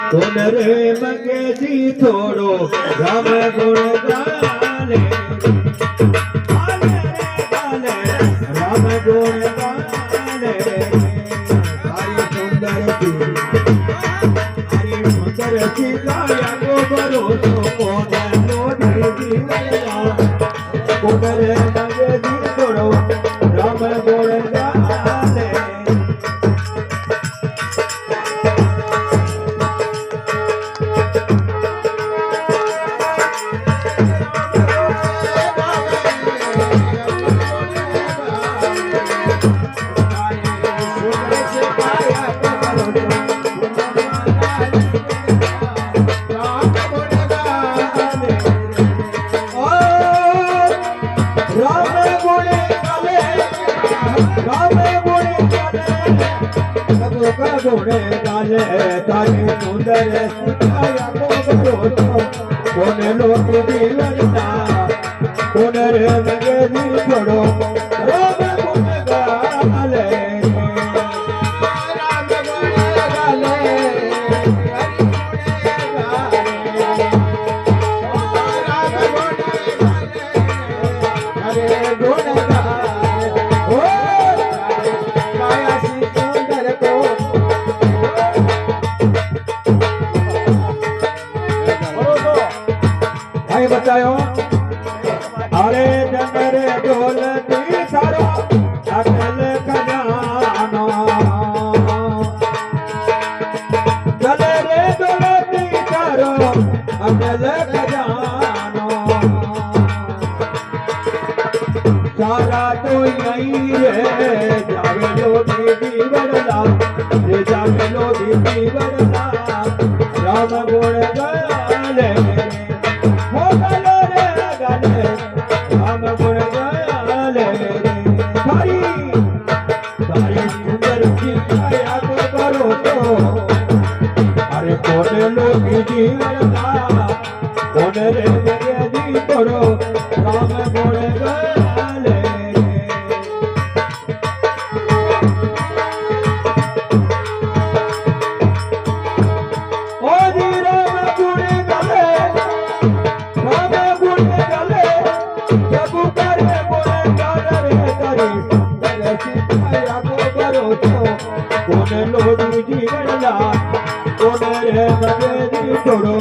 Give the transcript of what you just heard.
કોન રે મંગેજી થોડો રામ ગુણ ગાલે ગાલે રે ગાલે રામ ગુણ ગાલે તારી સુંદર થી ગાયા ગો ભરોસો કોન નો દેવી વૈયા કોન રે મંગેજી થોડો રામ ગુણ ગાલે गोड़े गाले तारी सुंदर सिखाया को भरोसा कोन लोग दिलना कोन रे मगे दी छोड़ो राम गुण गाले राम गुण गाले हरि गुण गाले ओ काया सी सुंदर को बतायो अरे जंगरे ढोलती सारो अकल खजाना चले रे ढोलती सारो अकल खजाना सारा तो यही रे जावे लो दीदी बड़ला रे जावे लो दीदी बड़ला राम गुण गाले राम गुण गाले तारी तारी सुंदर सिखाया को भरोसा अरे कोन लोग जीवना कोन रे मगे दी छोड़ो राम गुण गाले ओ जी राम गुण गाले राम गुण गाले प्रभु करे बोले गाले रे तारी मेरे सिखाया को भरोसा कोन लोग जीवना कोन रे मगे दी छोड़ो